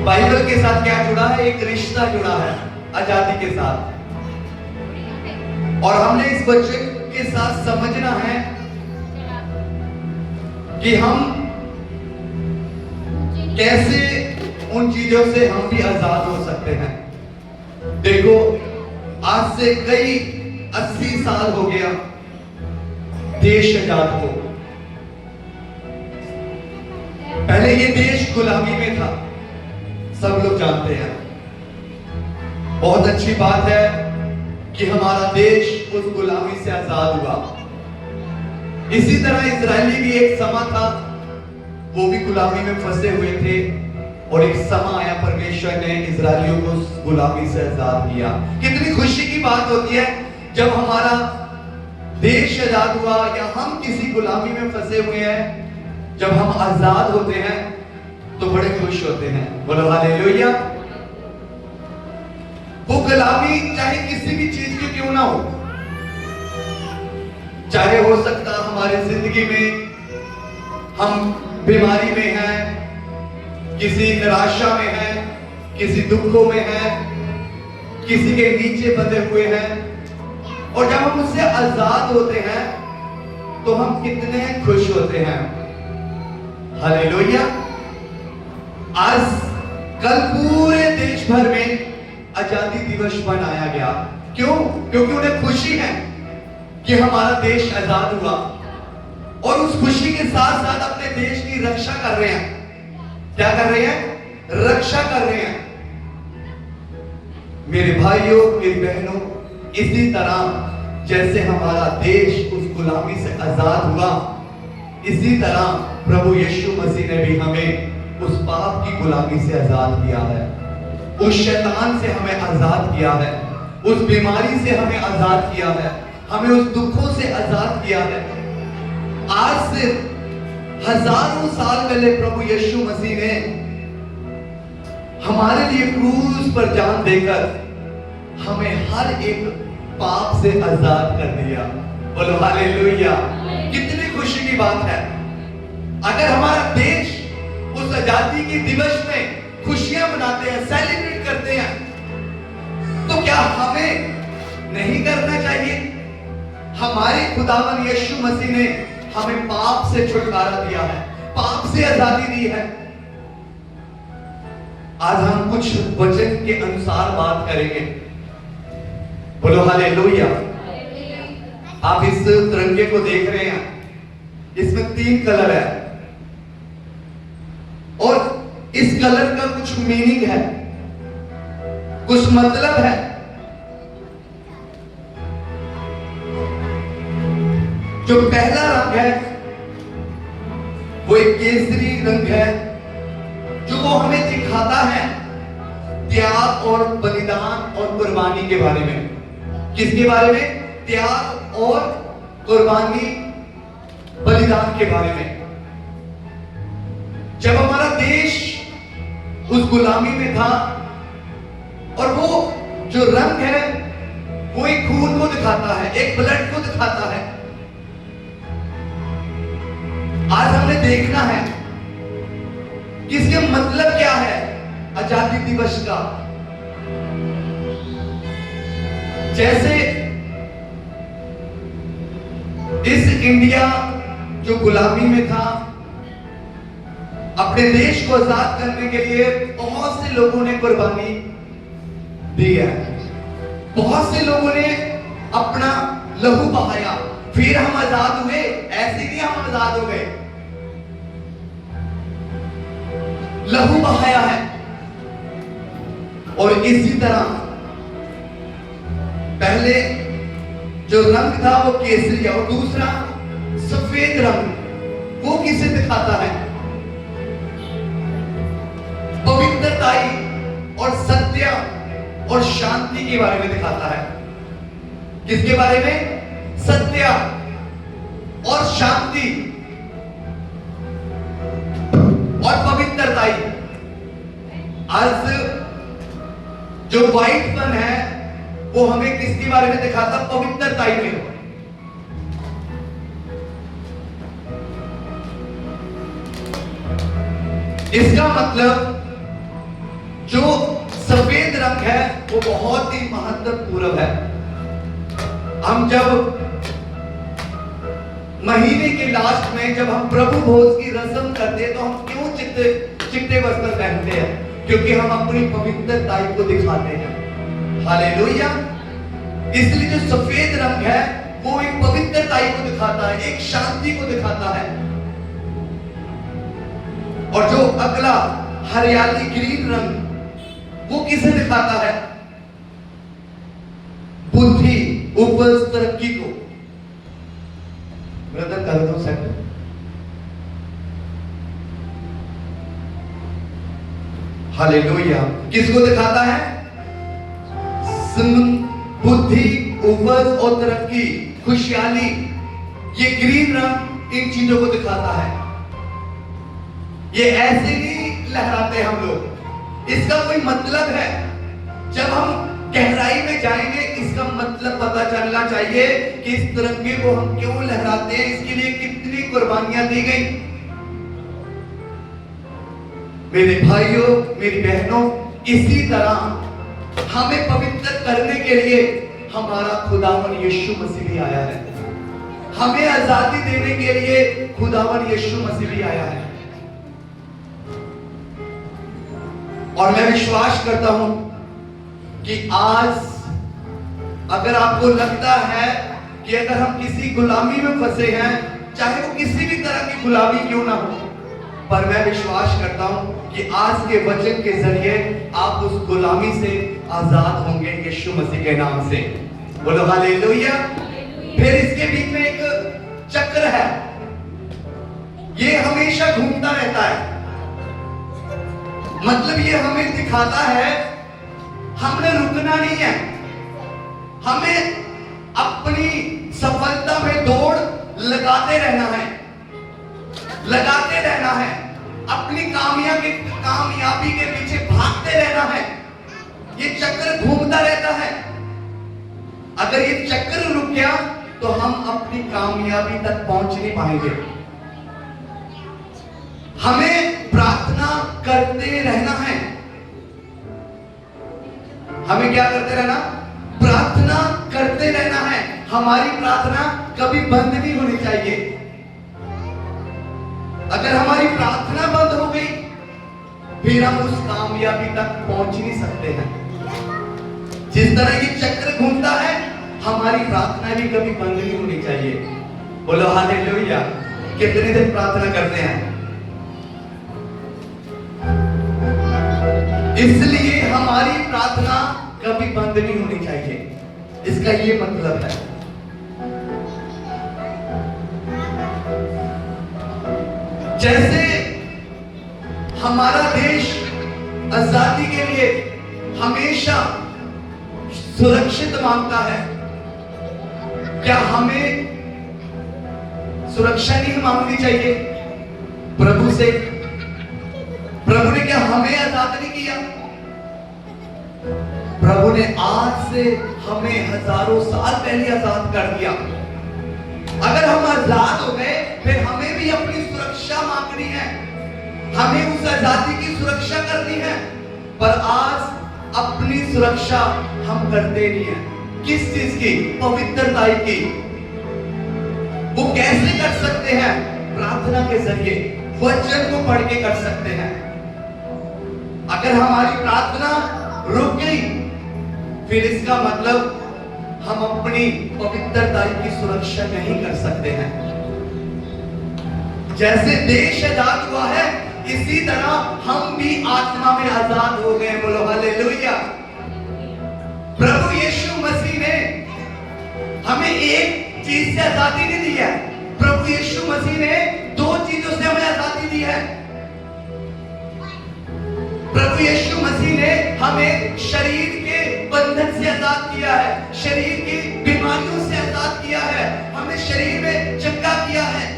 Bible के साथ क्या जुड़ा है? एक रिश्ता जुड़ा है आजादी के साथ। और हमने इस वचन के साथ समझना है कि हम कैसे उन चीजों से हम भी आजाद हो सकते हैं। देखो, आज से कई 80 साल हो गया देश आजाद को। पहले ये देश गुलामी में था, सब लोग जानते हैं। बहुत अच्छी बात है कि हमारा देश उस गुलामी से आजाद हुआ। इसी तरह इजरायली भी एक समा था, वो भी गुलामी में फंसे हुए थे, और एक समा आया, परमेश्वर ने इजरायलियों को उस गुलामी से आजाद किया। कितनी खुशी की बात होती है जब हमारा देश आजाद हुआ या हम किसी गुलामी में फंसे हुए हैं, जब हम आजाद होते हैं तो बड़े खुश होते हैं। बोलो हालेलुया। वो गुलामी चाहे किसी भी चीज की क्यों ना हो, चाहे हो सकता हमारी जिंदगी में हम बीमारी में हैं, किसी निराशा में हैं, किसी दुखों में हैं, किसी के नीचे बंधे हुए हैं, और जब हम उससे आजाद होते हैं तो हम कितने खुश होते हैं। हालेलुया। आज कल पूरे देश भर में आजादी दिवस मनाया गया। क्यों? क्योंकि उन्हें खुशी है कि हमारा देश आजाद हुआ, और उस खुशी के साथ साथ अपने देश की रक्षा कर रहे हैं। क्या कर रहे हैं? रक्षा कर रहे हैं। मेरे भाइयों, मेरी बहनों, इसी तरह जैसे हमारा देश उस गुलामी से आजाद हुआ, इसी तरह प्रभु यीशु मसीह ने भी हमें उस पाप की गुलामी से आजाद किया है, उस शैतान से हमें आजाद किया है, उस बीमारी से हमें आजाद किया है, हमें उस दुखों से आजाद किया है। आज से हजारों साल पहले प्रभु यीशु मसीह ने हमारे लिए क्रूस पर जान देकर हमें हर एक पाप से आजाद कर दिया। बोलो हालेलुया। कितनी खुशी की बात है। अगर हमारा देश उस आजादी के दिवस में खुशियां मनाते हैं, सेलिब्रेट करते हैं, तो क्या हमें नहीं करना चाहिए? हमारे खुदावन यीशु मसीह ने हमें पाप से छुटकारा दिया है, पाप से आजादी दी है। आज हम कुछ वचन के अनुसार बात करेंगे। बोलो हालेलुया। आप इस तिरंगे को देख रहे हैं, इसमें 3 कलर है, और इस कलर का कुछ मीनिंग है, कुछ मतलब है। जो पहला रंग है वो एक केसरी रंग है, जो वो हमें दिखाता है त्याग और बलिदान और कुर्बानी के बारे में। किसके बारे में? त्याग और कुर्बानी, बलिदान के बारे में। जब हमारा देश उस गुलामी में था, और वो जो रंग है वो एक खून को दिखाता है, एक ब्लड को दिखाता है। आज हमने देखना है कि इसके मतलब क्या है आजादी दिवस का। जैसे इस इंडिया जो गुलामी में था, अपने देश को आजाद करने के लिए बहुत से लोगों ने कुर्बानी दी है, बहुत से लोगों ने अपना लहू बहाया, फिर हम आजाद हुए। ऐसे नहीं हम आजाद हो गए, लहू बहाया है। और इसी तरह पहले जो रंग था वो केसरी, और दूसरा सफेद रंग, वो किसे दिखाता है? पवित्रताई और सत्य और शांति के बारे में दिखाता है। किसके बारे में? सत्य और शांति और पवित्रताई। आज जो व्हाइटपन है वो हमें किसके बारे में दिखाता? पवित्रताई में। इसका मतलब जो सफेद रंग है वो बहुत ही महत्वपूर्ण है। हम जब महीने के लास्ट में जब हम प्रभु भोज की रस्म करते हैं तो हम क्यों चिट्टे वस्त्र पहनते हैं? क्योंकि हम अपनी पवित्रताई को दिखाते हैं। हालेलुया। इसलिए जो सफेद रंग है वो एक पवित्रताई को दिखाता है, एक शांति को दिखाता है। और जो अगला हरियाली ग्रीन रंग वो किसे दिखाता है? बुद्धि, उपज, तरक्की को। ब्रदर कर दो सेट। हालेलुया। किसको दिखाता है? बुद्धि, उपज और तरक्की, खुशहाली। ये ग्रीन रंग इन चीजों को दिखाता है। ये ऐसे नहीं लहराते हम लोग, इसका कोई मतलब है। जब हम गहराई में जाएंगे इसका मतलब पता चलना चाहिए कि इस तिरंगे को हम क्यों लहराते हैं, इसके लिए कितनी कुर्बानियां दी गई। मेरे भाइयों, मेरी बहनों, इसी तरह हमें पवित्र करने के लिए हमारा खुदावन यीशु मसीह भी आया है। हमें आजादी देने के लिए खुदावन यीशु मसीह भी आया है। और मैं विश्वास करता हूं कि आज अगर आपको लगता है कि अगर हम किसी गुलामी में फंसे हैं, चाहे वो किसी भी तरह की गुलामी क्यों ना हो, पर मैं विश्वास करता हूं कि आज के वचन के जरिए आप उस गुलामी से आजाद होंगे यीशु मसीह के नाम से। बोलो हालेलुया। फिर इसके बीच में एक चक्र है, ये हमेशा घूमता रहता है। मतलब ये हमें दिखाता है हमने रुकना नहीं है, हमें अपनी सफलता में दौड़ लगाते रहना है, लगाते रहना है, अपनी कामयाबी के पीछे भागते रहना है। ये चक्र घूमता रहता है। अगर ये चक्र रुक गया तो हम अपनी कामयाबी तक पहुंच नहीं पाएंगे। हमें प्रार्थना करते रहना है। हमें क्या करते रहना? प्रार्थना करते रहना है। हमारी प्रार्थना कभी बंद नहीं होनी चाहिए। अगर हमारी प्रार्थना बंद हो गई फिर हम उस कामयाबी तक पहुंच नहीं सकते हैं। जिस तरह ये चक्र घूमता है, हमारी प्रार्थना भी कभी बंद नहीं होनी चाहिए। बोलो हालेलुया। कितने दिन प्रार्थना करते हैं? इसलिए हमारी प्रार्थना कभी बंद नहीं होनी चाहिए। इसका ये मतलब है। जैसे हमारा देश आजादी के लिए हमेशा सुरक्षित मांगता है, क्या हमें सुरक्षा नहीं मांगनी चाहिए प्रभु से? प्रभु ने क्या हमें आजाद नहीं किया? प्रभु ने आज से हमें हजारों साल पहले आजाद कर दिया। अगर हम आजाद हो गए फिर हमें भी अपनी सुरक्षा मांगनी है, हमें उस आजादी की सुरक्षा करनी है। पर आज अपनी सुरक्षा हम करते नहीं है। किस चीज की? पवित्रताई की। वो कैसे कर सकते हैं? प्रार्थना के जरिए, वचन को पढ़ के कर सकते हैं। अगर हमारी प्रार्थना रुक गई फिर इसका मतलब हम अपनी पवित्रता की सुरक्षा नहीं कर सकते हैं। जैसे देश आजाद हुआ है इसी तरह हम भी आत्मा में आजाद हो गए। बोलो हालेलुया। प्रभु यीशु मसीह ने हमें एक चीज से आजादी नहीं दी है। प्रभु यीशु मसीह ने दो चीजों से हमें आजादी दी है। प्रभु यीशु मसीह ने हमें शरीर के बंधन से आजाद किया है, शरीर की बीमारियों से आजाद किया है, हमें शरीर में चंगा किया है।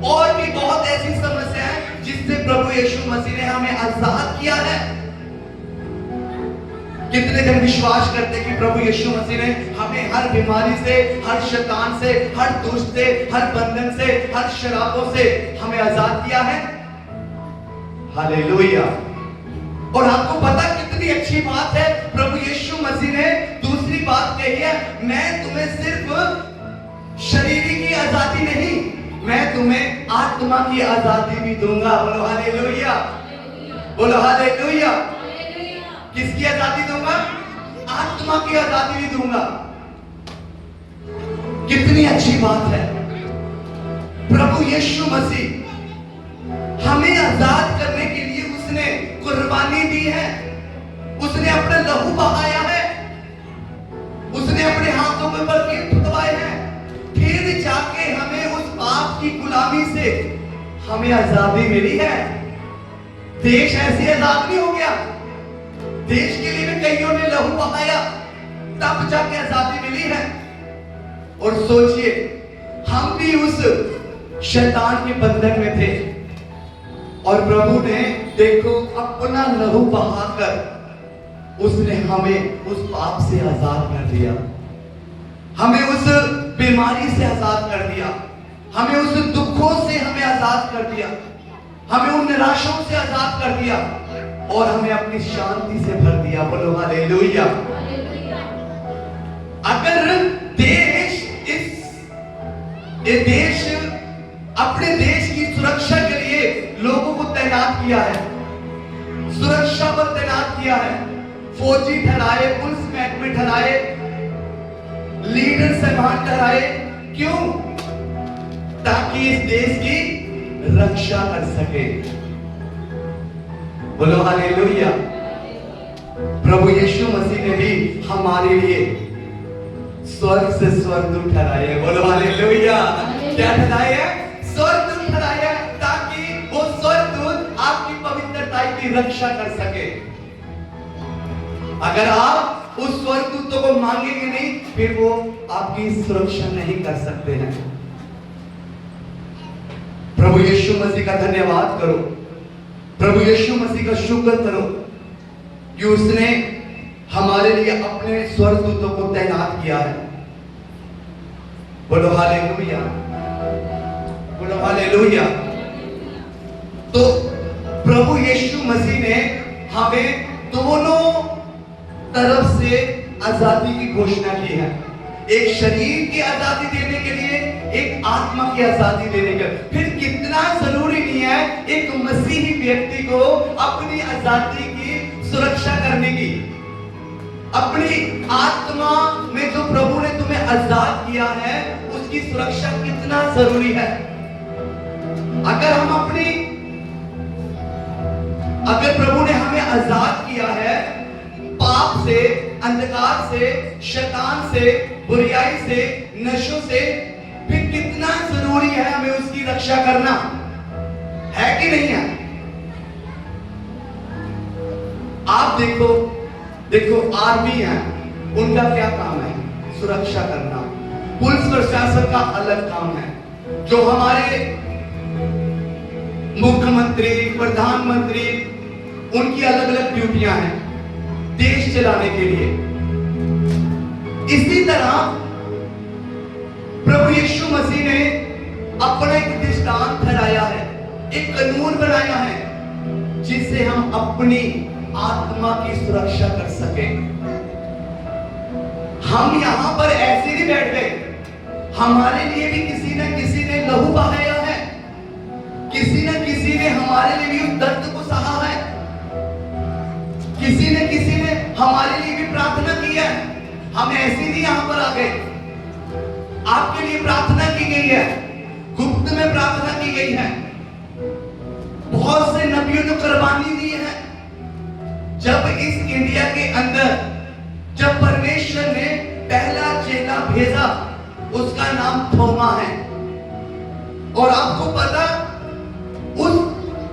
और भी बहुत ऐसी समस्या है जिससे प्रभु यीशु मसीह ने हमें आजाद किया है। कितने जन विश्वास करते हैं कि प्रभु यीशु मसीह ने हमें हर बीमारी से, हर शैतान से, हर दुष्ट से, हर बंधन से, हर शराबों से हमें आजाद किया है? हालेलुया। और आपको पता कितनी अच्छी बात है, प्रभु यीशु मसीह ने दूसरी बात कही है, मैं तुम्हें सिर्फ शरीरी की आजादी नहीं, मैं तुम्हें आत्मा की आजादी भी दूंगा। बोलो हालेलुया, बोलो हालेलुया। किसकी आजादी दूंगा? आत्मा की आजादी भी दूंगा। कितनी अच्छी बात है। प्रभु यीशु मसीह हमें आजाद करने के लिए उसने कुर्बानी दी है, उसने अपना लहू बहाया है, उसने अपने हाथों के ऊपर कील ठुकवाए हैं, फिर जाके हमें उस पाप की गुलामी से हमें आजादी मिली है। देश ऐसे आजाद नहीं हो गया, देश के लिए भी कईयों ने लहू बहाया, तब जाके आजादी मिली है। और सोचिए, हम भी उस शैतान के बंधन में थे और प्रभु ने देखो अपना लहू बहाकर उसने हमें उस पाप से आजाद कर दिया, हमें उस बीमारी से आजाद कर दिया, हमें उस दुखों से हमें आजाद कर दिया, हमें उन निराशों से आजाद कर दिया और हमें अपनी शांति से भर दिया। बोलो हालेलुया। अगर देश अपने देश की सुरक्षा के लिए लोगों को तैनात किया है, सुरक्षा पर तैनात किया है, फौजी ठहराए, पुलिस महकमे ठहराए, लीडर साहब ठहराए, क्यों? ताकि इस देश की रक्षा कर सके। बोलो हालेलुया। प्रभु यीशु मसीह ने भी हमारे लिए स्वर्ग से स्वर्गदूत ठहराए। बोलो हालेलुया। क्या ठहराए? स्वर्गदूत ठहराए, ताकि वो स्वर्गदूत आपकी पवित्रता की रक्षा कर सके। अगर आप उस स्वर्गदूतों को मांगेंगे नहीं, फिर वो आपकी सुरक्षा नहीं कर सकते हैं। प्रभु यीशु मसीह का धन्यवाद करो, प्रभु यीशु मसीह का शुक्र करो कि उसने हमारे लिए अपने स्वर्गदूतों को तैनात किया है। बोलो हालेलुया, बोलो हालेलुया। तो प्रभु यीशु मसीह ने हमें दोनों तरफ से आजादी की घोषणा की है, एक शरीर की आजादी देने के लिए, एक आत्मा की आजादी देने के लिए। फिर कितना जरूरी नहीं है एक मसीही व्यक्ति को अपनी आजादी की सुरक्षा करने की। अपनी आत्मा में जो प्रभु ने तुम्हें आजाद किया है, उसकी सुरक्षा कितना जरूरी है। अगर प्रभु ने हमें आजाद किया है पाप से, अंधकार से, शैतान से, बुराई से, नशों से, फिर कितना जरूरी है हमें उसकी रक्षा करना, है कि नहीं है? आप देखो आर्मी है, उनका क्या काम है? सुरक्षा करना। पुलिस प्रशासन का अलग काम है। जो हमारे मुख्यमंत्री, प्रधानमंत्री, उनकी अलग अलग ड्यूटियां हैं देश चलाने के लिए। इसी तरह प्रभु यीशु मसीह ने अपना एक दृष्टांत ठहराया है, एक कानून बनाया है, जिससे हम अपनी आत्मा की सुरक्षा कर सके। हम यहां पर ऐसे नहीं बैठ गए, हमारे लिए भी किसी न किसी ने लहू बहाया है, किसी न किसी ने हमारे लिए भी उस दर्द को सहा है, किसी न किसी ने हमारे लिए भी प्रार्थना की है। हम ऐसे नहीं यहां पर आ गए, आपके लिए प्रार्थना की गई है, गुप्त में प्रार्थना की गई है। बहुत से नबियों ने कुर्बानी दी है। जब इस इंडिया के अंदर जब परमेश्वर ने पहला चेला भेजा, उसका नाम थोमा है। और आपको पता, उस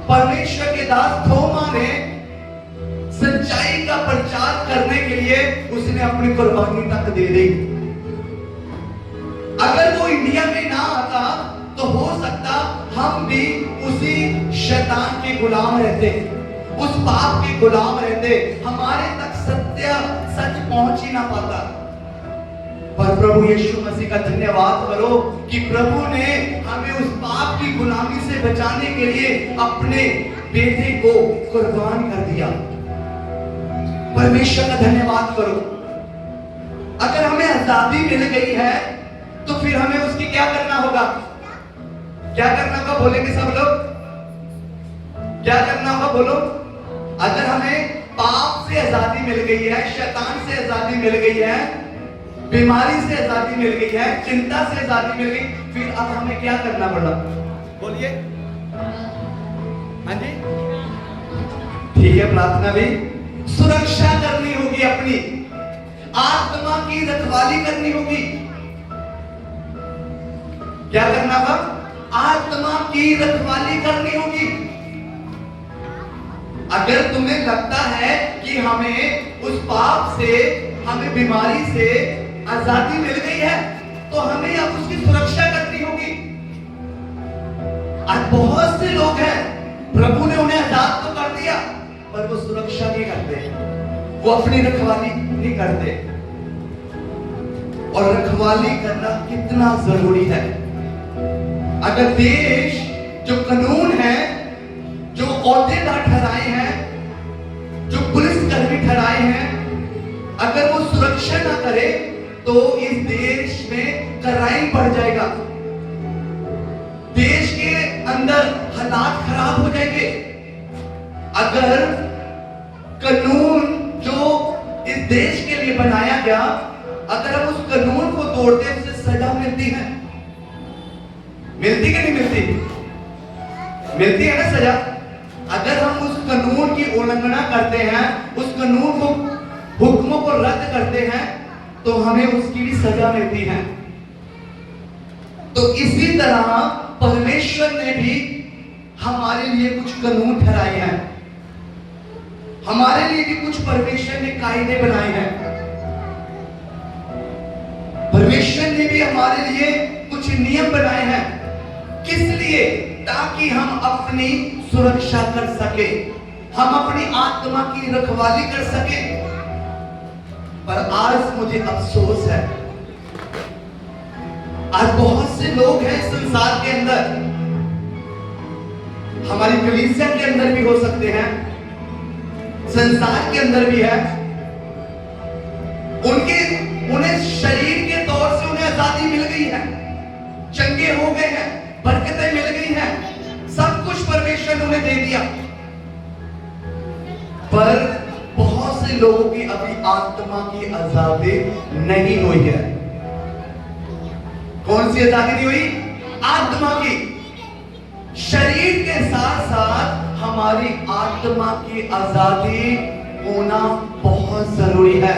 परमेश्वर के दास थोमा ने सच्चाई का प्रचार करने के लिए उसने अपनी कुर्बानी तक दे दी। अगर वो इंडिया में ना आता तो हो सकता हम भी उसी शैतान के गुलाम रहते, उस पाप के गुलाम रहते, हमारे तक सच पहुंच ही ना पाता। पर प्रभु यीशु मसीह का धन्यवाद करो कि प्रभु ने हमें उस पाप की गुलामी से बचाने के लिए अपने बेटे को कुर्बान कर दिया। परमेश्वर का धन्यवाद करो। अगर हमें आजादी मिल गई है तो फिर हमें उसकी क्या करना होगा? क्या करना होगा? बोलेंगे सब लोग, क्या करना होगा? बोलो। अगर हमें पाप से आजादी मिल गई है, शैतान से आजादी मिल गई है, बीमारी से आजादी मिल गई है, चिंता से आजादी मिल गई, फिर अब हमें क्या करना पड़ा? बोलिए। हाँ जी, ठीक है, प्रार्थना भी। सुरक्षा करनी होगी, अपनी आत्मा की रखवाली करनी होगी। क्या करना होगा? आत्मा की रखवाली करनी होगी। अगर तुम्हें लगता है कि हमें उस पाप से, हमें बीमारी से आजादी मिल गई है, तो हमें अब उसकी सुरक्षा करनी होगी। आज बहुत से लोग हैं, प्रभु ने उन्हें आजाद तो कर दिया, पर वो सुरक्षा नहीं करते, वो अपनी रखवाली नहीं करते। और रखवाली करना कितना जरूरी है। अगर देश जो कानून है, जो औहदेदार ठहराए हैं, जो पुलिसकर्मी ठहराए हैं, अगर वो सुरक्षा ना करे तो इस देश में क्राइम बढ़ जाएगा, देश के अंदर हालात खराब हो जाएंगे। अगर कानून जो इस देश के लिए बनाया गया, अगर हम उस कानून को तोड़ते हैं, उसे सजा मिलती है, मिलती कि नहीं मिलती? मिलती है ना सजा। अगर हम उस कानून की उल्लंघना करते हैं, उस कानून को, हुक्मों को रद्द करते हैं, तो हमें उसकी भी सजा मिलती है। तो इसी तरह परमेश्वर ने भी हमारे लिए कुछ कानून ठहराए हैं, हमारे लिए भी कुछ परमेश्वर ने कायदे बनाए हैं। परमेश्वर ने भी हमारे लिए कुछ नियम बनाए हैं। किस लिए? ताकि हम अपनी सुरक्षा कर सके, हम अपनी आत्मा की रखवाली कर सके। पर आज मुझे अफसोस है, आज बहुत से लोग हैं संसार के अंदर, हमारी कलीसिया के अंदर भी हो सकते हैं, संसार के अंदर भी है, उन्हें शरीर के तौर से उन्हें आजादी मिल गई है, चंगे हो गए हैं, बरकतें मिल गई हैं, सब कुछ परमेश्वर ने उन्हें दे दिया। पर बहुत से लोगों की अभी आत्मा की आजादी नहीं हुई है। कौन सी आजादी नहीं हुई? आत्मा की। शरीर के साथ साथ हमारी आत्मा की आजादी होना बहुत जरूरी है।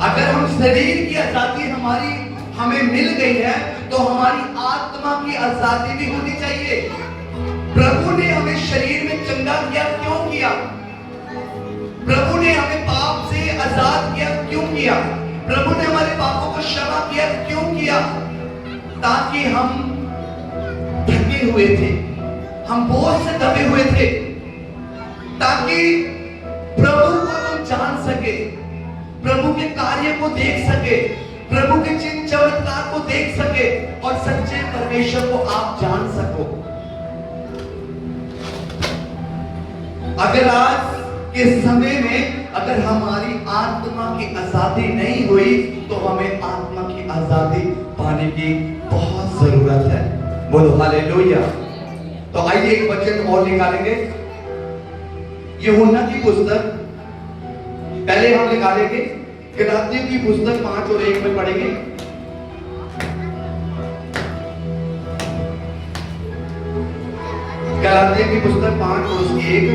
अगर हम शरीर की आजादी हमें मिल गई है, तो हमारी आत्मा की आजादी भी होनी चाहिए। प्रभु ने हमें शरीर में चंगा किया, क्यों किया? प्रभु ने हमें पाप से आजाद किया, क्यों किया? प्रभु ने हमारे पापों को क्षमा किया, क्यों किया? ताकि हम थके हुए थे, हम बोझ से दबे हुए थे, ताकि प्रभु को तुम जान सके, प्रभु के कार्य को देख सके, प्रभु के चिन्ह चमत्कार को देख सके और सच्चे परमेश्वर को आप जान सको। अगर आज के समय में अगर हमारी आत्मा की आजादी नहीं हुई, तो हमें आत्मा की आजादी पाने की बहुत जरूरत है। बोलो हालेलुया। तो आइए एक वचन और निकालेंगे, यूहन्ना की पुस्तक, पहले हम निकालेंगे गलातियों की पुस्तक 5 और 1 में पढ़ेंगे। गलातियों की पुस्तक 5 और उसकी 1।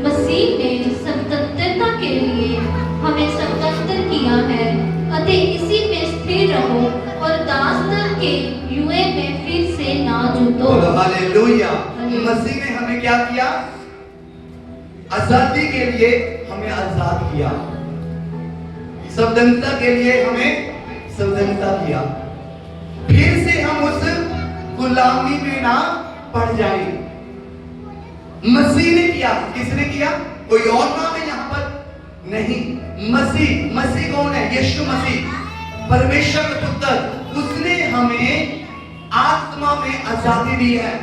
मसीह ने स्वतंत्रता के लिए हमें स्वतंत्र किया है, अतः इसी में स्थिर रहो और दासता के युए में फिर से ना जुटो। हालेलुया। मसीह ने हमें क्या किया? आजादी के लिए हमें आजाद किया, स्वतंत्रता के लिए हमें स्वतंत्रता किया, फिर से हम उस गुलामी में ना पड़ जाए। मसीह ने किया। किसने किया? कोई और नाम है यहां पर? नहीं, मसीह। मसीह कौन है? यीशु मसीह, परमेश्वर का पुत्र। उसने हमें आत्मा में आजादी दी है,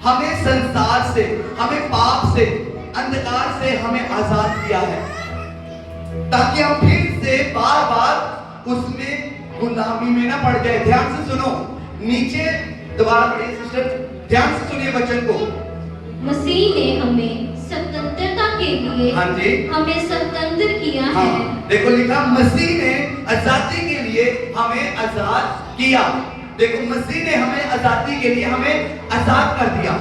हमें संसार से, हमें पाप से, अंधकार से हमें आजाद किया है, ताकि हम फिर से बार बार उसमें गुलामी में ना पड़ जाए। ध्यान से सुनो, नीचे दोबारा पढ़िए सिस्टर, ध्यान से सुनिए वचन को। मसीह ने हमें स्वतंत्रता के लिए हाँ जी, हमें स्वतंत्र किया हाँ, है। देखो लिखा, मसीह ने आजादी के लिए हमें आजाद किया। देखो, मसीह ने हमें आजादी के लिए हमें आजाद कर दिया।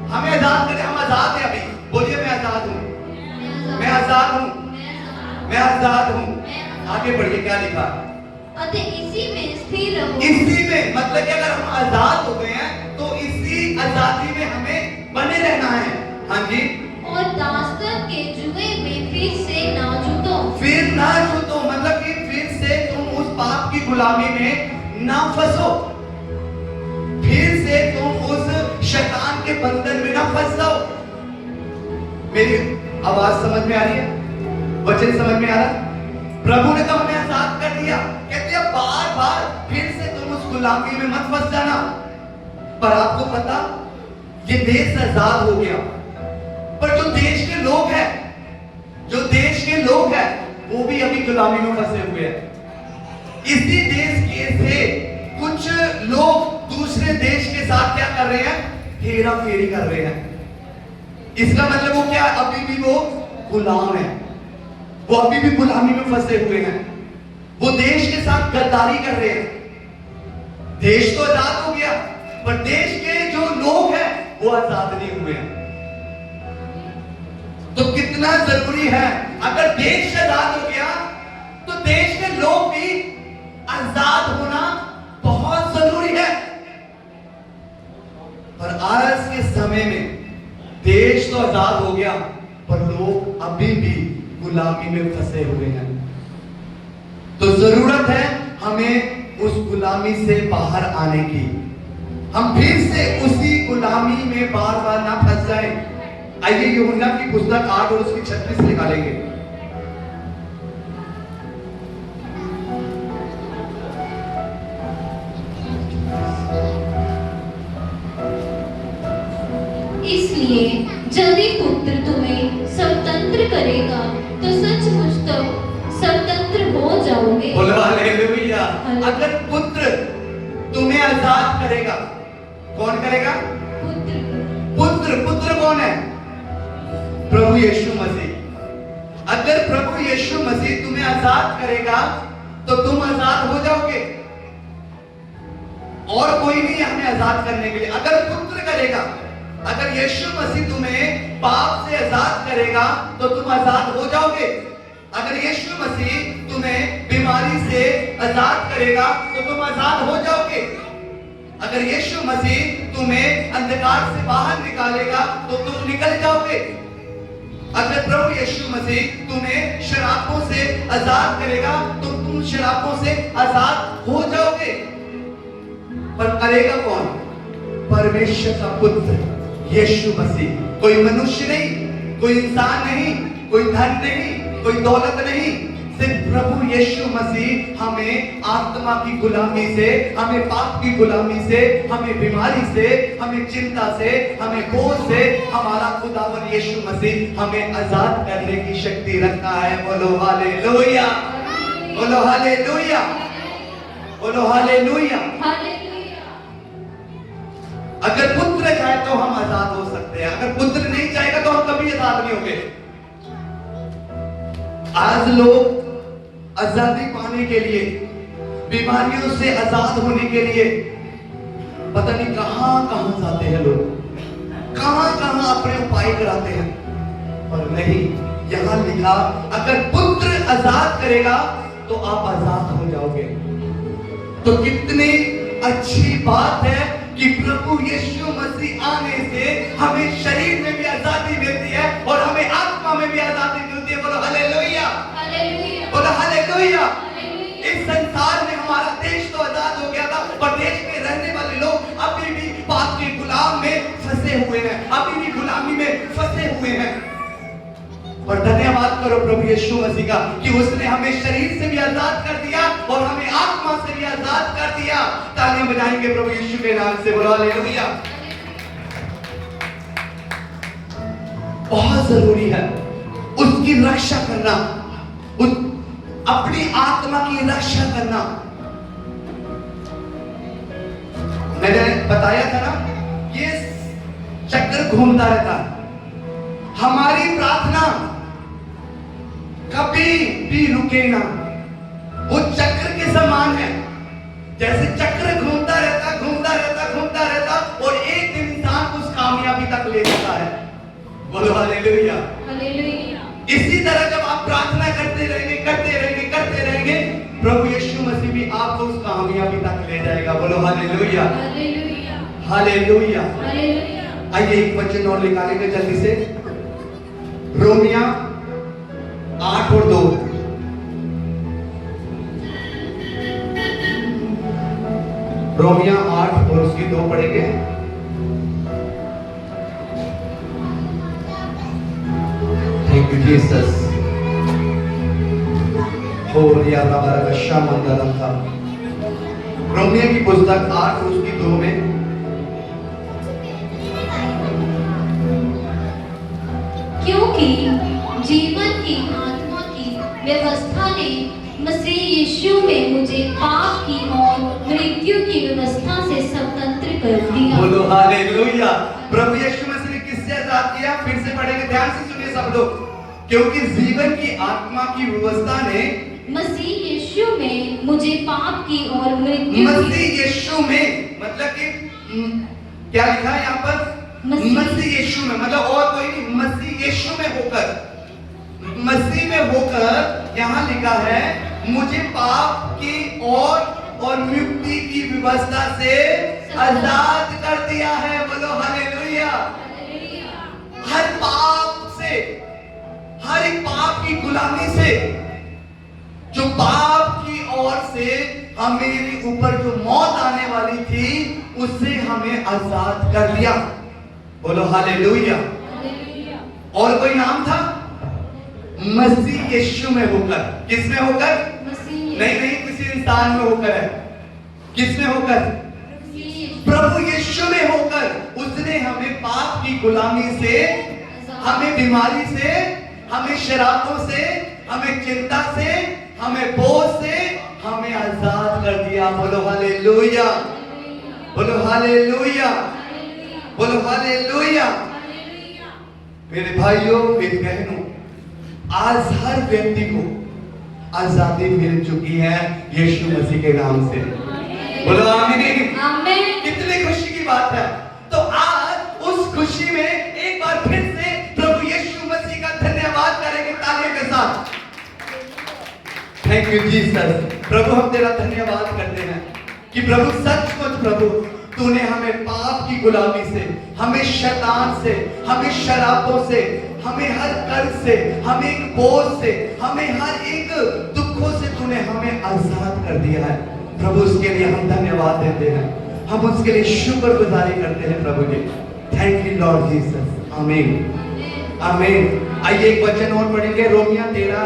हमें आजाद करे, हम आजाद हैं अभी। बोलिए मैं आजाद हूँ, मैं आजाद हूँ, मैं आजाद हूँ। आगे बढ़िए, क्या लिखा? अतः इसी में स्थिर रहो। इसी में मतलब कि अगर हम आजाद हो गए हैं तो इसी आजादी में हमें बने रहना है। हाँ जी, और दास्तान के जुए में फिर से ना जुटो। फिर ना जुटो मतलब कि फिर से तुम उस पाप की गुलामी में ना फंसो, फिर से तुम उस शैतान के बंधन में ना फंस जाओ। मेरी आवाज समझ में आ रही है? वचन समझ में आ रहा है? प्रभु ने तो हमें आजाद कर दिया, कहते हैं बार बार फिर से तुम उस गुलामी में मत फंस जाना। पर आपको पता, ये देश आजाद हो गया, पर जो देश के लोग हैं, जो देश के लोग हैं, वो भी अभी गुलामी में फंसे हुए हैं। इसी देश के से कुछ लोग दूसरे देश के साथ क्या कर रहे हैं? हेरा फेरी कर रहे हैं। इसका मतलब वो क्या, अभी भी वो गुलाम है, वो अभी भी गुलामी में फंसे हुए हैं। वो देश के साथ गद्दारी कर रहे हैं। देश तो आजाद हो गया, पर देश के जो लोग हैं वो आजाद नहीं हुए हैं। तो कितना जरूरी है, अगर देश आजाद हो गया तो देश के लोग भी आजाद होना बहुत जरूरी है। पर आज के समय में देश तो आजाद हो गया, पर लोग अभी भी गुलामी में फंसे हुए हैं। तो जरूरत है हमें उस गुलामी से बाहर आने की। हम फिर से उसी गुलामी में बार बार ना फंस जाएं। आइए यूहन्ना की पुस्तक 8 और उसकी 36 निकालेंगे। इसलिए यदि पुत्र तुम्हें स्वतंत्र करेगा तो सचमुच तो स्वतंत्र हो जाओगे। बोलो हालेलुया। अगर पुत्र तुम्हें आजाद करेगा, कौन करेगा? पुत्र पुत्र, पुत्र कौन है? प्रभु यीशु मसीह। अगर प्रभु यीशु मसीह तुम्हें आजाद करेगा तो तुम आजाद हो जाओगे, और कोई नहीं है हमें आजाद करने के लिए। अगर पुत्र करेगा, अगर यीशु मसीह तुम्हें पाप से आजाद करेगा तो तुम आजाद हो जाओगे। अगर यीशु मसीह तुम्हें बीमारी से आजाद करेगा तो तुम आजाद हो जाओगे। अगर यीशु मसीह तुम्हें अंधकार से बाहर निकालेगा तो तुम निकल जाओगे। अगर प्रभु यीशु मसीह तुम्हें शराबों से आजाद करेगा तो तुम शराबों से आजाद हो जाओगे। पर करेगा कौन? परमेश्वर का पुत्र यीशु मसीह। कोई मनुष्य नहीं, कोई इंसान नहीं, कोई धन नहीं, कोई दौलत नहीं, सिर्फ प्रभु यीशु मसीह हमें आत्मा की गुलामी से, हमें पाप की गुलामी से, हमें बीमारी से, हमें चिंता से, हमें बोझ से, हमारा खुदावन यीशु मसीह हमें आजाद करने की शक्ति रखता है। बोलो हालेलुया, बोलो हालेलुया, बोलो हालेलुया। अगर पुत्र चाहे तो हम आजाद हो सकते हैं, अगर पुत्र नहीं चाहेगा तो हम कभी आजाद नहीं होंगे। आज लोग आजादी पाने के लिए, बीमारियों से आजाद होने के लिए पता नहीं कहां कहां जाते हैं लोग, कहां कहां अपने उपाय कराते हैं। पर नहीं, यहां लिखा अगर पुत्र आजाद करेगा तो आप आजाद हो जाओगे। तो कितनी अच्छी बात है कि प्रभु यीशु मसीह आने से हमें शरीर में भी आजादी मिलती है और हमें आत्मा में भी आजादी मिलती है। बोलो हालेलुया, बोलो हालेलुया। इस संसार में हमारा देश तो आजाद हो गया था, पर देश में रहने वाले लोग अभी भी पाप के गुलाम में फंसे हुए हैं, अभी भी गुलामी में फंसे हुए हैं। पर धन्यवाद करो प्रभु यीशु मसीह का कि उसने हमें शरीर से भी आजाद कर दिया और हमें आत्मा से भी आजाद कर दिया। तालियां बजाएंगे प्रभु यीशु के नाम से। बोलो हालेलुया। बहुत जरूरी है उसकी रक्षा करना, अपनी आत्मा की रक्षा करना। मैंने बताया था ना, ये चक्र घूमता रहता है। हमारी प्रार्थना कभी भी रुके ना, वो चक्र के समान है। जैसे चक्र घूमता रहता, घूमता रहता, घूमता रहता, और एक दिन इंसान उस कामयाबी तक ले जाता है। बोलो हालेलुया। हालेलुया। इसी तरह जब आप प्रार्थना करते रहेंगे, करते रहेंगे, करते रहेंगे, प्रभु यीशु मसीह भी आपको उस कामयाबी तक ले जाएगा। बोलो हालेलुया। हालेलुया। हालेलुया। हालेलुया। आइए एक वचन और निकालेंगे जल्दी से, रोमिया 8 और 2। रोमिया 8 और उसकी 2 पढ़ेंगे। Thank you Jesus. था रोमिया की पुस्तक 8 और उसकी 2 में, क्योंकि जीवन की आत्मा की व्यवस्था ने मसीह यीशु में मुझे पाप की और मृत्यु की व्यवस्था से स्वतंत्र कर दिया। बोलो हालेलुया। प्रभु यीशु मसीह ने किससे आजाद किया? फिर से पढ़ेंगे, ध्यान से सुनिए सब लोग। क्योंकि जीवन की आत्मा की व्यवस्था ने मसीह यीशु में मुझे पाप की और मृत्यु मसीह यीशु में, मतलब कि क्या लिखा है यहाँ पर? मसीह यीशु में, मतलब और कोई नहीं, मसीह यीशु में होकर, मसीह में होकर यहाँ लिखा है मुझे पाप की और मुक्ति की व्यवस्था से आजाद कर दिया है। बोलो हालेलुया। हर पाप से, हर एक पाप की गुलामी से, जो पाप की ओर से हमारे ऊपर जो मौत आने वाली थी, उससे हमें आजाद कर दिया। बोलो हालेलुया। और कोई नाम था? मसीह यीशु में होकर। किस में होकर? नहीं नहीं, किसी इंसान में होकर है। किस में होकर? प्रभु यीशु में होकर उसने हमें पाप की गुलामी से, हमें बीमारी से, हमें शराबों से, हमें चिंता से, हमें बोझ से, हमें आजाद कर दिया। बोलो हालेलुया। बोलो हालेलुया। बोलो हालेलुया। मेरे भाइयों, मेरी बहनों, आज हर व्यक्ति को आजादी मिल चुकी है यीशु मसीह के नाम से। बोलो आमीन। आमीन। कितनी खुशी की बात है। तो आज उस खुशी में एक बार फिर से प्रभु यीशु मसीह का धन्यवाद करेंगे तालियों के साथ। Thank you Jesus. प्रभु हम तेरा धन्यवाद करते हैं कि प्रभु सचमुच प्रभु तूने हमें पाप की गुलामी से, हमें शैतान से, हमें शराबों से, हमें हर कर्ज से, हमें एक बोझ से, हमें हर एक दुखों से तूने हमें आजाद कर दिया है। प्रभु उसके लिए हम धन्यवाद देते हैं, हम उसके लिए शुक्रगुजारी करते हैं प्रभु ji. Thank you Lord Jesus. आमीन आमीन। आइए एक वचन और पढ़ेंगे, रोमिया 13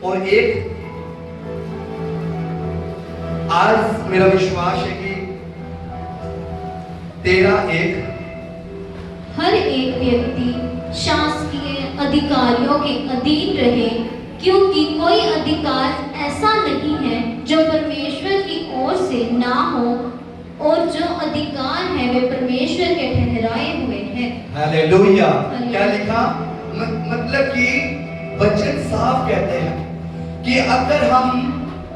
और 1। आज मेरा विश्वास है कि 13:1। हर एक व्यक्ति शासकीय अधिकारियों के अधीन रहे, क्योंकि कोई अधिकार ऐसा नहीं है जो परमेश्वर की ओर से ना हो, और जो अधिकार है वे परमेश्वर के ठहराए हुए हैं। हालेलुया। क्या लिखा? मतलब कि वचन साफ कहते हैं कि अगर हम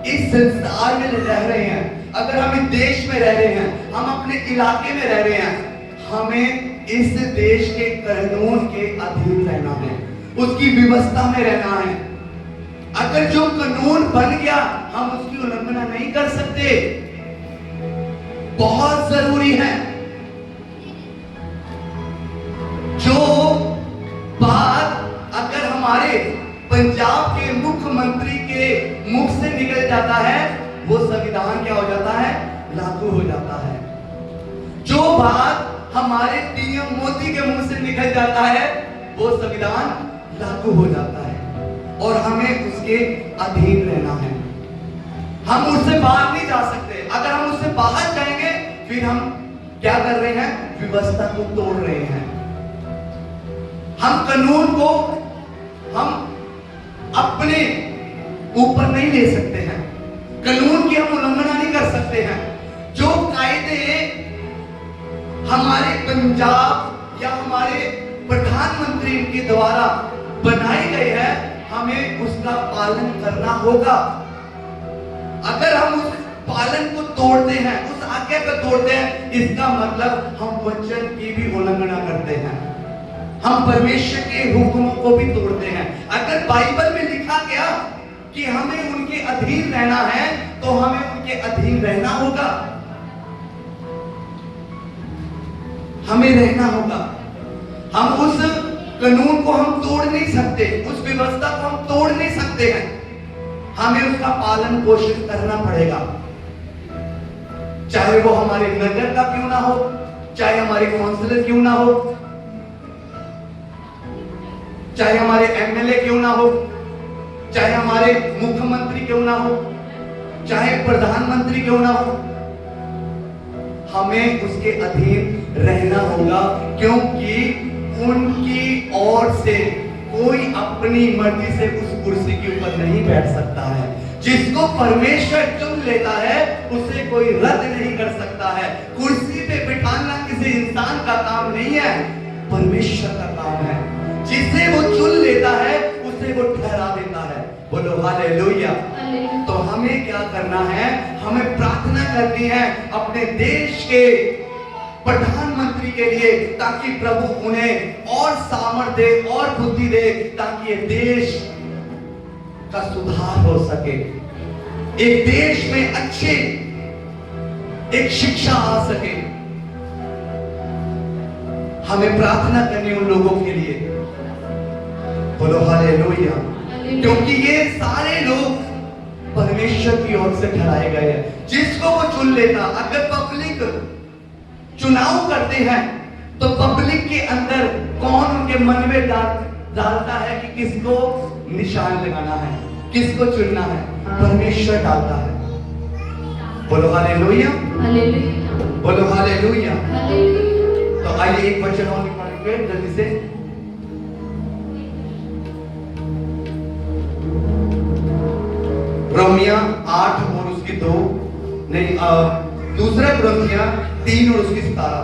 इस संसार में रह रहे हैं, अगर हम इस देश में रह रहे हैं, हम अपने इलाके में रह रहे हैं, हमें इस देश के कानून के अधीन रहना है, उसकी व्यवस्था में रहना है। अगर जो कानून बन गया हम उसकी उल्लंघना नहीं कर सकते। बहुत जरूरी है। जो बात अगर हमारे पंजाब के मुख्यमंत्री के मुख से निकल जाता है, वो संविधान क्या हो जाता है? लागू हो जाता है। जो बात हमारे पीएम मोदी के मुंह से निकल जाता है, वो संविधान लागू हो जाता है और हमें उसके अधीन रहना है। हम उससे बाहर नहीं जा सकते। अगर हम उससे बाहर जाएंगे फिर हम क्या कर रहे हैं? व्यवस्था को तोड़ रहे हैं। हम कानून को हम अपने ऊपर नहीं ले सकते हैं, कानून की हम उल्लंघना नहीं कर सकते हैं। जो कायदे हमारे पंजाब या हमारे प्रधानमंत्री के द्वारा बनाए गए हैं, हमें उसका पालन करना होगा। अगर हम उस पालन को तोड़ते हैं, उस आज्ञा को तोड़ते हैं, इसका मतलब हम वचन की भी उल्लंघना करते हैं, हम परमेश्वर के हुक्मों को भी तोड़ते हैं। अगर बाइबल में लिखा गया कि हमें उनके अधीन रहना है, तो हमें उनके अधीन रहना होगा, हमें रहना होगा। हम उस कानून को हम तोड़ नहीं सकते, उस व्यवस्था को हम तोड़ नहीं सकते हैं, हमें उसका पालन पोषण करना पड़ेगा। चाहे वो हमारे नगर का क्यों ना हो, चाहे हमारे काउंसलर क्यों ना हो, चाहे हमारे एमएलए क्यों ना हो, चाहे हमारे मुख्यमंत्री क्यों ना हो, चाहे प्रधानमंत्री क्यों ना हो, हमें उसके अधीन रहना होगा, क्योंकि उनकी ओर से कोई अपनी मर्जी से उस कुर्सी के ऊपर नहीं बैठ सकता है। जिसको परमेश्वर चुन लेता है, उसे कोई रद्द नहीं कर सकता है। कुर्सी पे बिठाना किसी इंसान का काम नहीं है, परमेश्वर का काम है। जिसे वो चुन लेता है, उसे वो ठहरा देता है। बोलो हालेलुया। तो हमें क्या करना है? हमें प्रार्थना करनी है अपने देश के प्रधानमंत्री के लिए, ताकि प्रभु उन्हें और सामर्थ्य दे और बुद्धि दे, ताकि ये देश का सुधार हो सके, एक देश में अच्छे एक शिक्षा आ सके। हमें प्रार्थना करनी उन लोगों के लिए। बोलो हालेलुया। क्योंकि ये सारे लोग परमेश्वर की ओर से ठहराए गए हैं। जिसको वो चुन लेता, अगर पब्लिक चुनाव करते हैं तो पब्लिक के अंदर कौन उनके मन में डालता है कि किसको निशान लगाना है, किसको चुनना है? परमेश्वर डालता है। बोलो हालेलुया, बोलो हालेलुया। तो आइए एक वचन और पढ़ेंगे जल्दी से। रोमिया 8 और उसकी 2 नहीं, दूसरा कुरिन्थियों 3 और उसकी 17।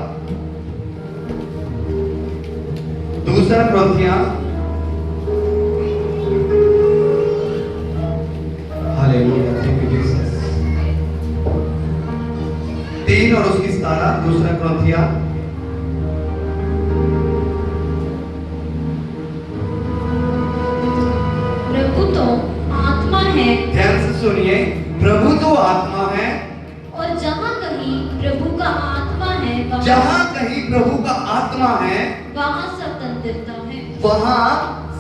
दूसरा कुरिन्थियों, हालेलुया, थैंक यू जीसस, 3 और उसकी 17। दूसरा कुरिन्थियों प्रभु तो आत्मा है, ध्यान से सुनिए, प्रभु तो आत्मा है, और जहाँ कहीं प्रभु का आत्मा है, जहाँ कहीं प्रभु का आत्मा है, वहाँ स्वतंत्रता है, वहाँ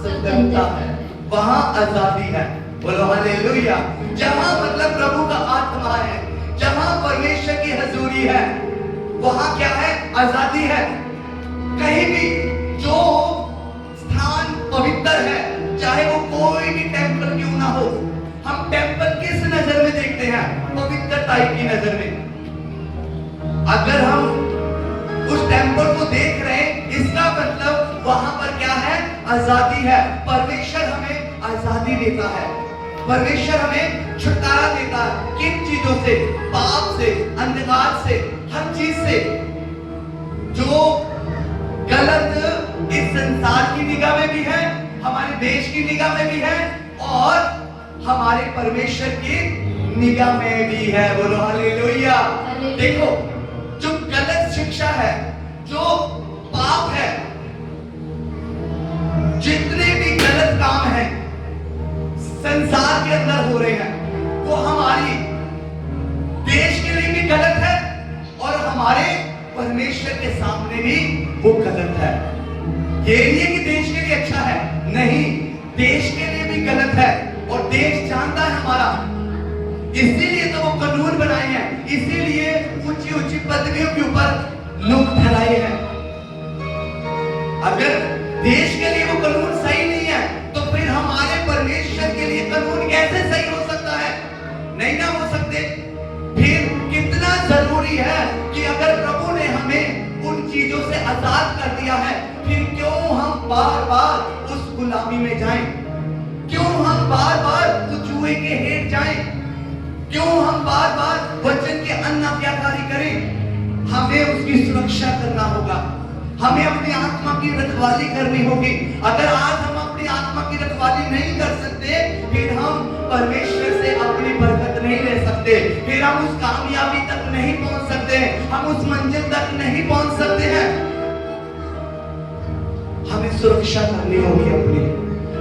स्वतंत्रता है, वहाँ आजादी है। बोलो हालेलुया। जहाँ मतलब प्रभु का आत्मा है, जहाँ परमेश्वर की हजूरी है, वहाँ क्या है? आजादी है। कहीं भी जो स्थान पवित्र है, चाहे वो कोई भी टेंपल क्यों ना हो, हम टेंपल किस नजर में देखते हैं? पवित्रता की नजर में। अगर हम उस टेंपल को देख रहे हैं, इसका मतलब वहां पर क्या है? आजादी है। परमेश्वर हमें आजादी देता है, परमेश्वर हमें छुटकारा देता है। किन चीजों से? पाप से, अंधकार से, हर चीज से जो गलत इस संसार की निगाह में भी है, हमारे देश की निगाह में भी है, और हमारे परमेश्वर की निगाह में भी है। बोलो हालेलुया। देखो, जो गलत शिक्षा है, जो पाप है, जितने भी गलत काम हैं संसार के अंदर हो रहे हैं, वो हमारी देश के लिए भी गलत है और हमारे परमेश्वर के सामने भी वो गलत है। ये नहीं है कि देश के लिए अच्छा है, नहीं, देश के लिए भी गलत है, और देश जानता है हमारा, इसीलिए तो वो कानून बनाए हैं, इसीलिए ऊंची ऊंची पदवियों के ऊपर लोग ठहराए हैं। अगर देश के लिए वो कानून सही नहीं है, तो फिर हमारे परमेश्वर के लिए कानून कैसे सही हो सकता है? नहीं ना हो सकते। फिर कितना जरूरी है कि अगर प्रभु ने हमें उन चीजों से आजाद कर दिया है, फिर क्यों हम बार बार उस गुलामी में जाएं? क्यों हम बार बार उस जुए के हेठ जाएं? क्यों हम बार बार वचन के अनाज्ञाकारी करें? हमें उसकी सुरक्षा करना होगा, हमें अपनी आत्मा की रखवाली करनी होगी। अगर आज हम अपनी आत्मा की रखवाली नहीं कर सकते, फिर हम परमेश्वर से अपनी बरकत नहीं ले सकते, फिर हम उस कामयाबी तक नहीं पहुंच सकते, हम उस मंजिल तक नहीं पहुंच सकते हैं। हमें सुरक्षा करनी होगी अपनी,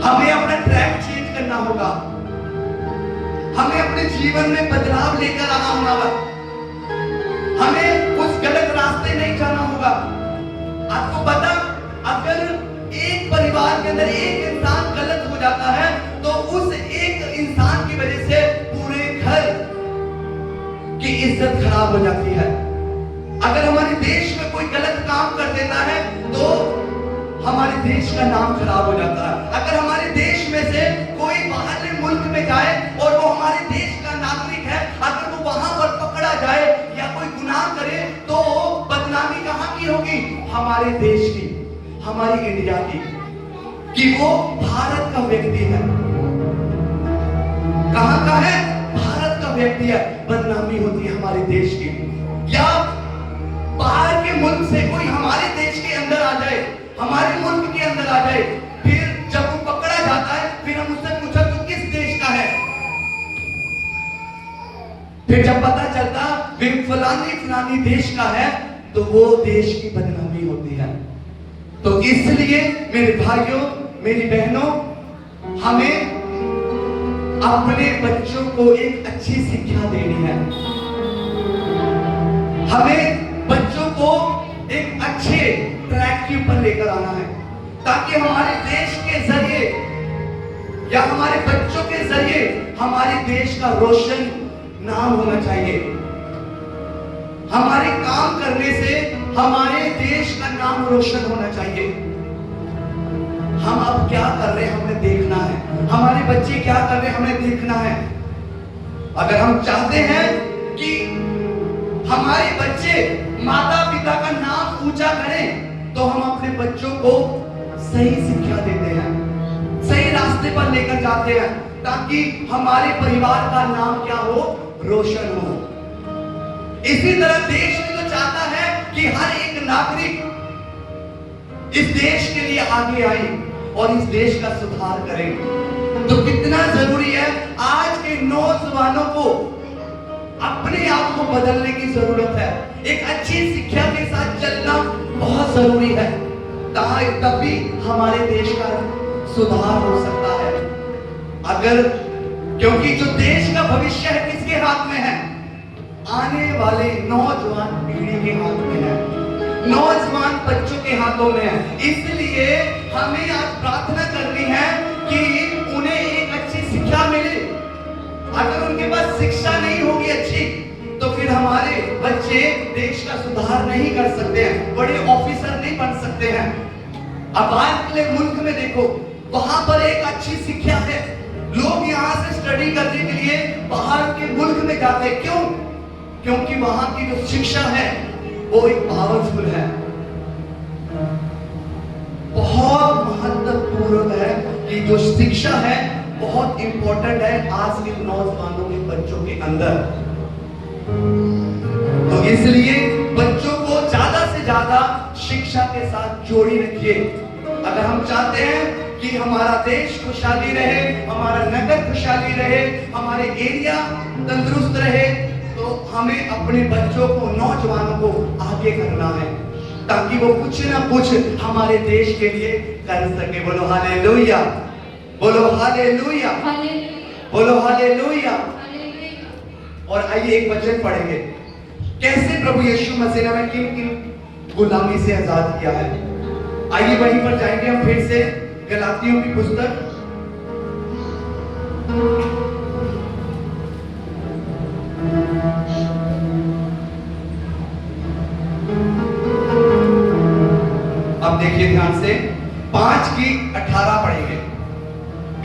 हमें अपना ट्रैक चेंज करना होगा, हमें अपने जीवन में बदलाव लेकर आना होगा, हमें उस गलत रास्ते नहीं जाना होगा। आपको पता, अगर एक परिवार के अंदर एक इंसान गलत हो जाता है तो उस एक इंसान की वजह से पूरे घर की इज्जत खराब हो जाती है। अगर हमारे देश में कोई गलत काम कर देता है तो हमारे देश का नाम खराब हो जाता है। अगर हमारे देश में से कोई बाहर मुल्क में जाए और वो हमारे देश का नागरिक है, अगर वो वहां पर पकड़ा जाए या कोई गुनाह करे तो बदनामी कहां की होगी? हमारे देश की, हमारी इंडिया की, कि वो भारत का व्यक्ति है। कहां का है? भारत का व्यक्ति है। बदनामी होती है हमारे देश की। या बाहर के मुल्क से कोई हमारे देश के अंदर आ जाए, हमारे मुल्क के अंदर आ जाए, फिर जब वो पकड़ा जाता है फिर हम उससे पूछा तू किस देश का है? फिर जब पता चलता वे फलानी देश का है तो वो देश की बदनामी होती है। तो इसलिए मेरे भाइयों, मेरी बहनों, हमें अपने बच्चों को एक अच्छी शिक्षा देनी है। हमें बच्चों को एक अच्छे ट्रैक के ऊपर लेकर आना है, ताकि हमारे देश के जरिए या हमारे बच्चों के जरिए हमारे देश का रोशन नाम होना चाहिए। हमारे काम करने से हमारे देश का नाम रोशन होना चाहिए। हम अब क्या कर रहे हैं हमें देखना है, हमारे बच्चे क्या कर रहे हैं हमें देखना है। अगर हम चाहते हैं कि हमारे बच्चे माता पिता का नाम ऊंचा करें तो हम अपने बच्चों को सही शिक्षा देते हैं, सही रास्ते पर लेकर जाते हैं, ताकि हमारे परिवार का नाम क्या हो? रोशन हो। इसी तरह देश भी तो चाहता है कि हर एक नागरिक इस देश के लिए आगे आए और इस देश का सुधार करे। तो कितना जरूरी है आज के नौजवानों को अपने आप को बदलने की जरूरत है। एक अच्छी शिक्षा के साथ चलना बहुत जरूरी है, तभी हमारे देश का सुधार हो सकता है। अगर, क्योंकि जो देश का भविष्य है किसके हाथ में है? आने वाले नौजवान पीढ़ी के हाथ में है, नौजवान बच्चों के हाथों में है। इसलिए हमें आज प्रार्थना करनी है कि उन्हें एक अच्छी शिक्षा मिले। अगर उनके पास शिक्षा नहीं होगी अच्छी तो फिर हमारे बच्चे देश का सुधार नहीं कर सकते हैं, बड़े ऑफिसर नहीं बन सकते हैं। अब बाहर के मुल्क में देखो, वहां पर एक अच्छी शिक्षा है, लोग यहां से स्टडी करने के लिए बाहर के मुल्क में जाते हैं। क्यों? क्योंकि वहां की जो शिक्षा है वो एक पावरफुल है, बहुत महत्वपूर्ण है कि जो शिक्षा है बहुत इंपॉर्टेंट है आज के नौजवानों के बच्चों के अंदर। तो इसलिए बच्चों को ज्यादा से ज्यादा शिक्षा के साथ जोड़ी रखिए। अगर हम चाहते हैं कि हमारा देश खुशहाली रहे, हमारा नगर खुशहाली रहे, हमारे एरिया तंदुरुस्त रहे, तो हमें अपने बच्चों को, नौजवानों को आगे करना है, ताकि वो कुछ ना कुछ हमारे देश के लिए कर सके। बोलो हालेलुया, बोलो हालेलुया, बोलो हालेलुया। और आइए एक वचन पढ़ेंगे, कैसे प्रभु यीशु मसीह ने हमें किन किन गुलामी से आजाद किया है। आइए वहीं पर जाएंगे हम फिर से, गलातियों की पुस्तक अब देखिए ध्यान से, 5 की 18 पढ़ेंगे।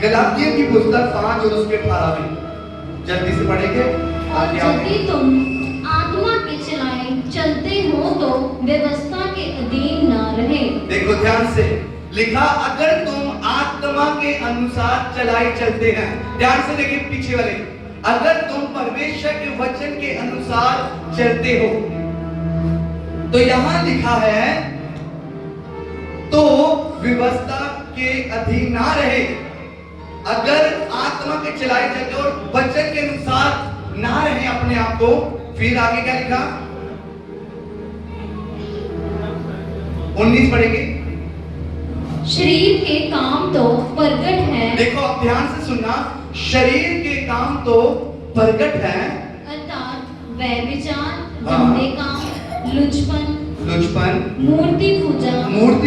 गलातियों की पुस्तक 5 और उसके 18 में जल्दी से पढ़ेंगे। और यदि तुम आत्मा के चलाए चलते हो तो व्यवस्था के अधीन ना रहे। देखो ध्यान से, लिखा अगर तुम आत्मा के अनुसार चलाए चलते हैं, ध्यान से देखिए पीछे वाले, अगर तुम परमेश्वर के वचन के अनुसार चलते हो, तो यहां लिखा है तो व्यवस्था के अधीन ना रहे। अगर आत्मा के चलाए चलते और वचन के अनुसार ना रहे अपने आप को, फिर आगे क्या लिखा? 19 पढ़ेंगे। शरीर के काम तो प्रगट है। देखो अब ध्यान से सुनना, शरीर के काम तो प्रगट है, अर्थात व्यभिचार, हाँ। गंदे काम, लुचपन, मूर्ति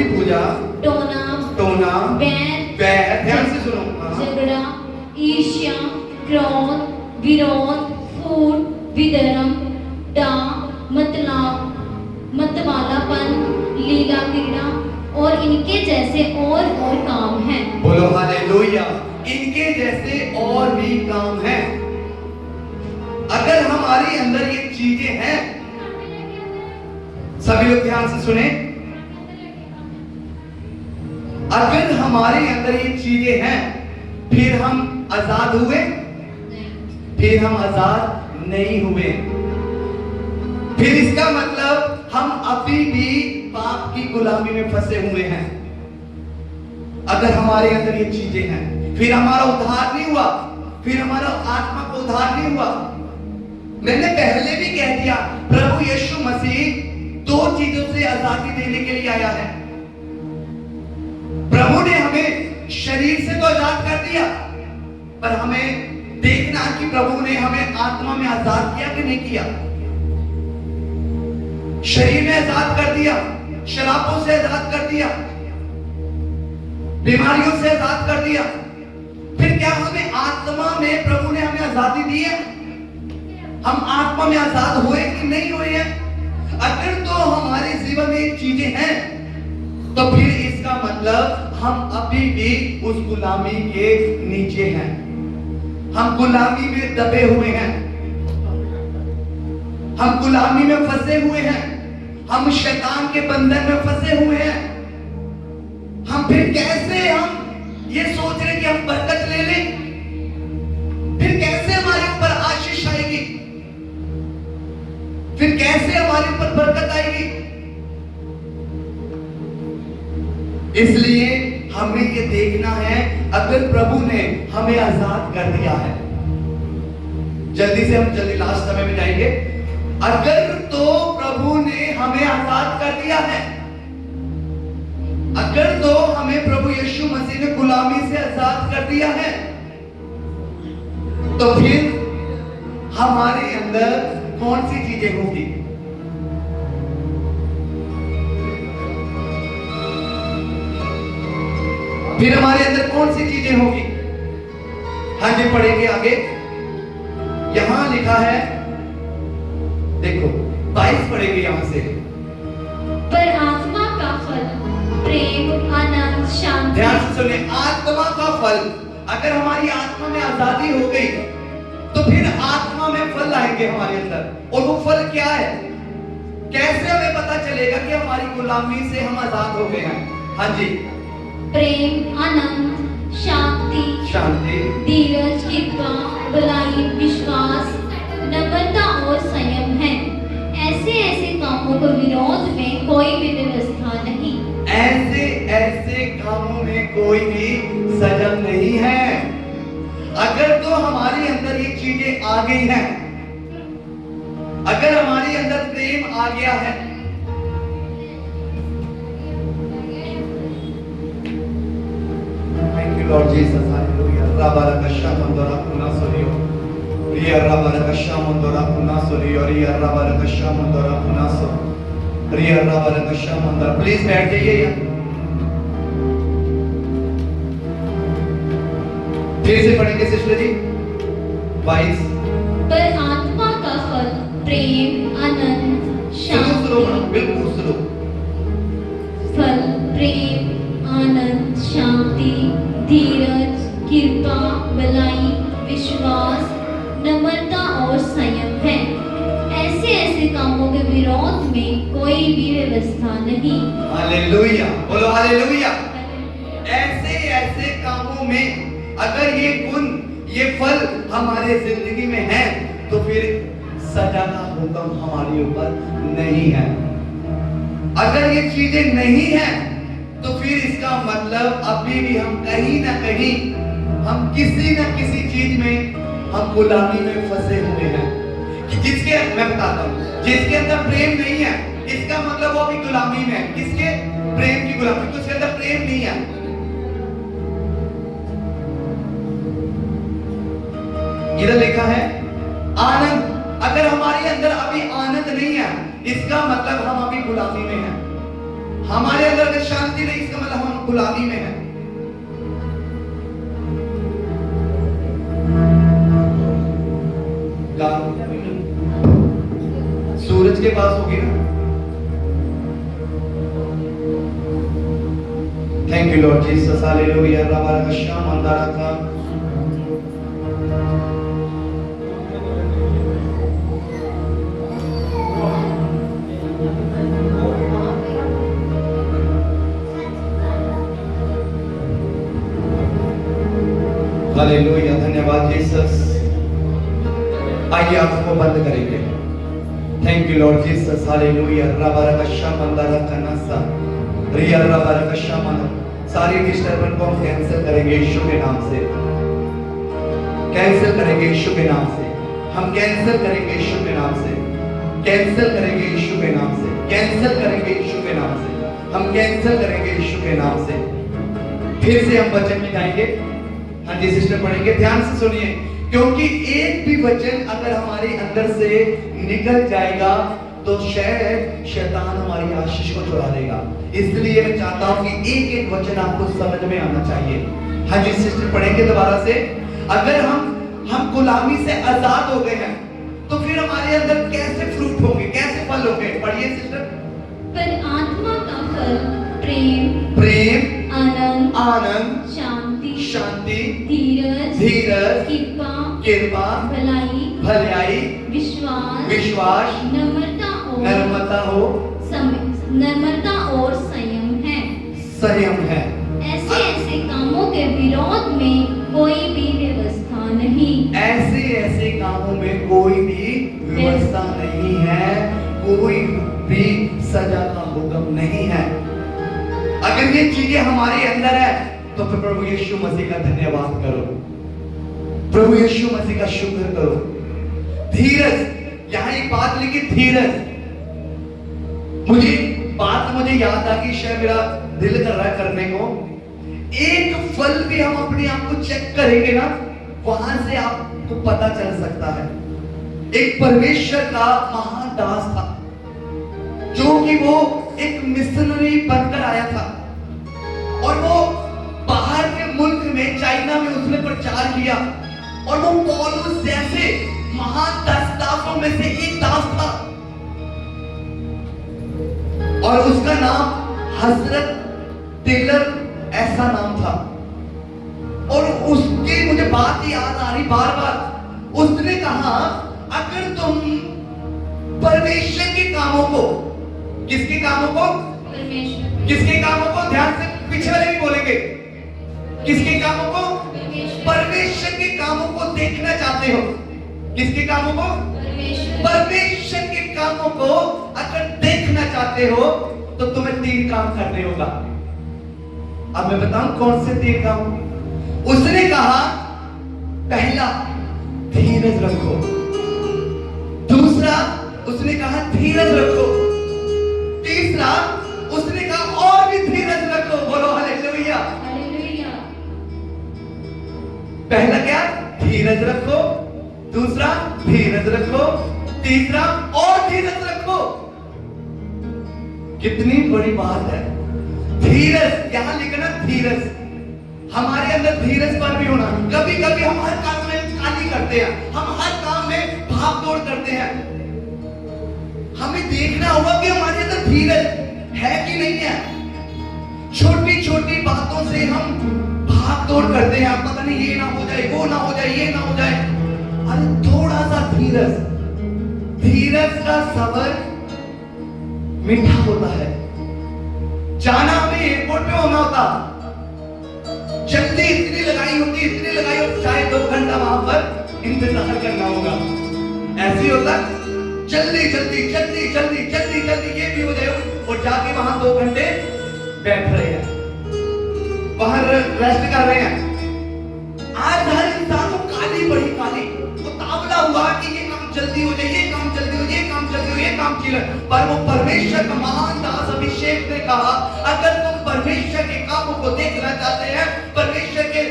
पूजा, टोना, बैर, ध्यान से सुनो, झगड़ा, ईर्ष्या, क्रोध, विरोध, फूट, विधर्म, डाह, मतवालापन, लीला क्रीड़ा और इनके जैसे और काम हैं। बोलो हालेलुया। इनके जैसे और भी काम हैं। अगर हमारे अंदर ये चीजें हैं, सभी लोग ध्यान से सुने, अगर हमारे अंदर ये चीजें हैं, फिर हम आजाद हुए? फिर हम आजाद नहीं हुए। फिर इसका मतलब हम अभी भी पाप की गुलामी में फंसे हुए हैं। अगर हमारे अंदर ये चीजें हैं, फिर हमारा उद्धार नहीं हुआ, फिर हमारा आत्मा को उद्धार नहीं हुआ। मैंने पहले भी कह दिया, प्रभु यीशु मसीह 2 चीजों से आजादी देने के लिए आया है। प्रभु ने हमें शरीर से तो आजाद कर दिया, पर हमें देखना कि प्रभु ने हमें आत्मा में आजाद किया कि नहीं किया। शरीर में आजाद कर दिया, शराबों से आजाद कर दिया, बीमारियों से आजाद कर दिया, फिर क्या हमें आत्मा में प्रभु ने हमें आजादी दी है? हम आत्मा में आजाद हुए कि नहीं हुए हैं? अगर तो हमारे जीवन में चीजें हैं, तो फिर इसका मतलब हम अभी भी उस गुलामी के नीचे हैं। हम गुलामी में दबे हुए हैं, हम गुलामी में फंसे हुए हैं, हम शैतान के बंधन में फंसे हुए हैं। हम फिर कैसे हम ये सोच रहे कि हम बरकत ले लें, फिर कैसे हमारे ऊपर आशीष आएगी, फिर कैसे हमारे ऊपर बरकत आएगी? इसलिए हमें ये देखना है, अगर प्रभु ने हमें आजाद कर दिया है, जल्दी लास्ट समय में जाएंगे। अगर तो प्रभु ने हमें आजाद कर दिया है, अगर तो हमें प्रभु यीशु मसीह ने गुलामी से आजाद कर दिया है, तो फिर हमारे अंदर कौन सी चीजें होंगी? फिर हमारे अंदर कौन सी चीजें होगी? हाँ जी, पढ़ेंगे आगे। यहां लिखा है, देखो 22 पढ़ेंगे यहां से। पर आत्मा का फल प्रेम, आनंद, शांति। ध्यान से सुनिए, आत्मा का फल, अगर हमारी आत्मा में आजादी हो गई, तो फिर आत्मा में फल आएंगे हमारे अंदर। और वो फल क्या है? कैसे हमें पता चलेगा कि हमारी गुलामी से हम आजाद हो गए हैं? हाँ जी, प्रेम, आनंद, शांति, धीरज, कृपा, भलाई, विश्वास, नम्रता और संयम है। ऐसे कामों के विरोध में कोई भी व्यवस्था नहीं। ऐसे कामों में कोई भी संयम नहीं है। अगर तो हमारे अंदर ये चीजें आ गई हैं, अगर हमारे अंदर प्रेम आ गया है, thank you Lord Jesus, hallelujah. रबारकशा मंदरा कुना सोरियो, रिया रबारकशा मंदरा कुना सोरियो, रिया रबारकशा मंदरा कुना सो, रिया रबारकशा मंदरा। प्लीज बैठ जाइए यहाँ। फिर से पढ़ेंगे सिस्टर जी 22। पर आत्मा का फल प्रेम, आनंद, शांति, बिल्कुल सुनो। फल प्रेम, आनंद, शांति, धीरज, कृपा, भलाई, विश्वास, नम्रता और संयम है। ऐसे कामों के विरोध में कोई भी व्यवस्था नहीं। हालेलुया, बोलो हालेलुया। ऐसे ऐसे कामों में अगर ये गुण, ये फल हमारे जिंदगी में है, तो फिर सजा का हुक्म हमारे ऊपर नहीं है। अगर ये चीजें नहीं है, तो फिर इसका मतलब अभी भी हम कहीं ना कहीं, हम किसी ना किसी चीज में हम गुलामी में फंसे हुए हैं। कि जिसके, मैं बताता हूं, जिसके अंदर प्रेम नहीं है, इसका मतलब वो अभी गुलामी में है। किसके? प्रेम की गुलामी। तो उसके अंदर प्रेम नहीं है। इधर लिखा है आनंद। अगर हमारे अंदर अभी आनंद नहीं है, इसका मतलब हम अभी गुलामी में हैं। हमारे अंदर अगर शांति नहीं, इसका मतलब हम गुलामी में हैं। सूरज के पास होगी ना। Thank you Lord Jesus, hallelujah. रबा रकशा मंदारा का हालेलुया, धन्यवाद जीसस। आइए आंखों को बंद करेंगे। Thank you Lord Jesus, hallelujah. रबा रकशा मंदारा का नसा रिया रबा रकशा मंदारा। सारी डिस्टर्बेंस को हम कैंसिल करेंगे यीशु के नाम से। कैंसिल करेंगे यीशु के नाम से। हम कैंसिल करेंगे यीशु के नाम से। कैंसिल करेंगे यीशु के नाम से। कैंसिल करेंगे यीशु के नाम से। हम कैंसिल करेंगे यीशु के नाम से। फिर से हम वचन में जाएंगे। हाँ जी सिस्टर, पढ़ेंगे, ध्यान से सुनिए, क्योंकि एक भी वचन अगर हमारे अंदर से निकल जाएगा तो शायद शैतान हमारी आशीष को चुरा देगा। इसलिए मैं चाहता हूं कि एक एक वचन आपको समझ में आना चाहिए। हाँ जी सिस्टर, पढ़ेंगे दोबारा से। अगर हम गुलामी से आजाद हो गए हैं, तो फिर हमारे अंदर कैसे फ्रूट होंगे, कैसे फल होंगे? पढ़िए सिस्टर। पर आत्मा का फल प्रेम, प्रेम, आनंद, आनंद, शांति, शांति, धीरज, धीरज, कृपा, कृपा, भलाई, भलाई, विश्वास, विश्वास, नम्रता और संयम है। संयम है। ऐसे ऐसे कामों के विरोध में कोई भी व्यवस्था नहीं। ऐसे ऐसे कामों में कोई भी व्यवस्था नहीं है, कोई भी सजा का हुक्म नहीं है। अगर ये चीजें हमारे अंदर है, तो फिर प्रभु यीशु मसीह का धन्यवाद करो, प्रभु यीशु मसीह का शुक्र करो। धीरज, यहां एक बात लिखी, धीरज। मुझे याद आ कि शायद मेरा दिल कर रहा है करने को। एक फल भी हम अपने आप को चेक करेंगे ना, वहां से आपको पता चल सकता है। एक परमेश्वर का महान दास था, जो कि वो एक मिशनरी बनकर आया था, और वो बाहर के मुल्क में, चाइना में उसने प्रचार किया, और वो पौलुस जैसे महान दासों में से एक दास था, और उसका नाम हजरत टेलर ऐसा नाम था। और उसकी मुझे बात याद आ रही बार बार। उसने कहा, अगर तुम परमेश्वर के कामों को, किसके कामों को? परमेश्वर। किसके कामों को? ध्यान से पीछे वाले भी बोलेंगे। किसके कामों को? परमेश्वर के कामों को देखना चाहते हो। किसके कामों को? परमेश्वर के कामों को अगर देखना चाहते हो, तो तुम्हें 3 काम करने होगा। अब मैं बताऊं कौन से 3 काम? उसने कहा, पहला, धीरज रखो। दूसरा, उसने कहा धीरज रखो। तीसरा, उसने कहा और भी धीरज रखो। बोलो हालेलुया। हालेलुया। पहला क्या? धीरज रखो। दूसरा, धीरज रखो। तीसरा, और धीरज रखो। कितनी बड़ी बात है धीरज। यहां लिखना धीरज। हमारे अंदर धीरज पर भी होना। कभी कभी हम हर काम में काली करते हैं, हम हर काम में भाग दौड़ करते हैं। हमें देखना होगा कि हमारे अंदर धीरज है कि नहीं है। छोटी छोटी बातों से हम भाग दौड़ करते हैं, पता नहीं ये ना हो जाए, वो ना हो जाए, ये ना हो जाए। अरे थोड़ा सा धीरज। धीरज का सबर मीठा होता है। जाना हमें एयरपोर्ट पे होना होता, जल्दी इतनी लगाई होती, चाहे 2 घंटा वहां पर इंतजार करना होगा। ऐसे ही होता, जल्दी ये भी हो जाए, और जाके वहां 2 घंटे बैठ रहे हैं, वहां रेस्ट कर रहे हैं। आज हर इंसान को काली, वो तावला हुआ कि ये काम जल्दी हो जाए, ये काम जल्दी हो, पर वो परमेश्वर का महान दास अभिषेक ने कहा, अगर तुम परमेश्वर के कामों को देखना चाहते हैं, परमेश्वर के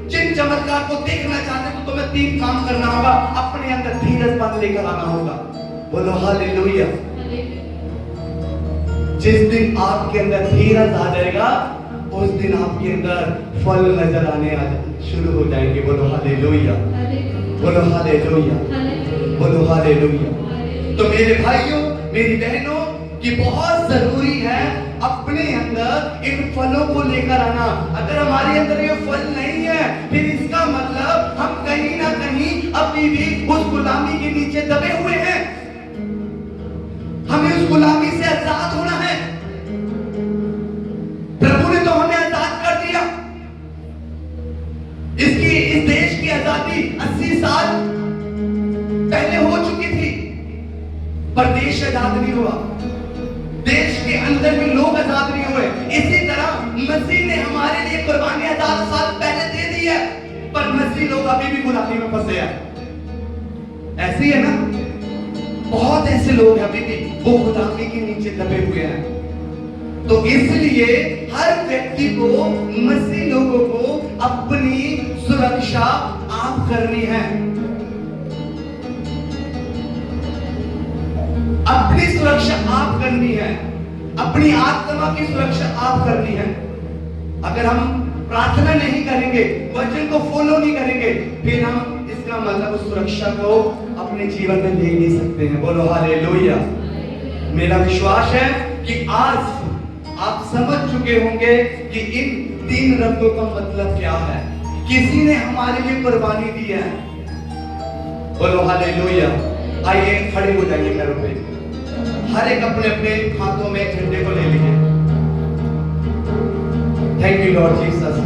चिन्ह चमत्कार को देखना चाहते हैं, तो तुम्हें 3 काम करना होगा। अपने अंदर धीरजपन लेकर आना होगा। बोलो हालेलुया। जिस दिन आपके अंदर धीरज आ जाएगा, उस दिन आपके अंदर फल नजर आने शुरू हो जाएंगे। बोलो हालेलुया, बोलो हालेलुया, बोलो हालेलुया। तो मेरे भाइयों, मेरी बहनों, कि बहुत जरूरी है अपने अंदर इन फलों को लेकर आना। अगर हमारे अंदर ये फल नहीं है, फिर इसका मतलब हम कहीं ना कहीं अभी भी उस गुलामी के नीचे दबे हुए हैं। हमें उस गुलामी से आजाद होना है। प्रभु ने तो हमें आजाद कर दिया। इस देश की आजादी 80 साल पहले हो चुकी थी, पर देश आजाद नहीं हुआ। देश के अंदर भी लोग आजाद नहीं हुए। इसी तरह मसीह ने हमारे लिए कुर्बानी 1000 साल पहले दे दी है, पर मसीह लोग अभी भी गुलामी में फंसे हैं। ऐसी है ना, बहुत ऐसे लोग हैं अभी भी, वो गुलामी के नीचे दबे हुए हैं। तो इसलिए हर व्यक्ति को, मसीह लोगों को अपनी सुरक्षा आप करनी है। अपनी सुरक्षा आप करनी है, अपनी आत्मा की सुरक्षा आप करनी है। अगर हम प्रार्थना नहीं करेंगे, वचन को फॉलो नहीं करेंगे, फिर हम इसका मतलब उस सुरक्षा को अपने जीवन में ले नहीं सकते हैं। बोलो हालेलुया। मेरा विश्वास है कि आज आप समझ चुके होंगे कि इन 3 रंगों का मतलब क्या है। किसी ने हमारे लिए कुर्बानी दी है। बोलो हालेलुया। आइए खड़े हो जाइए पैरों पे। हर एक अपने अपने हाथों में झंडे को ले लीजिए। Thank you Lord Jesus.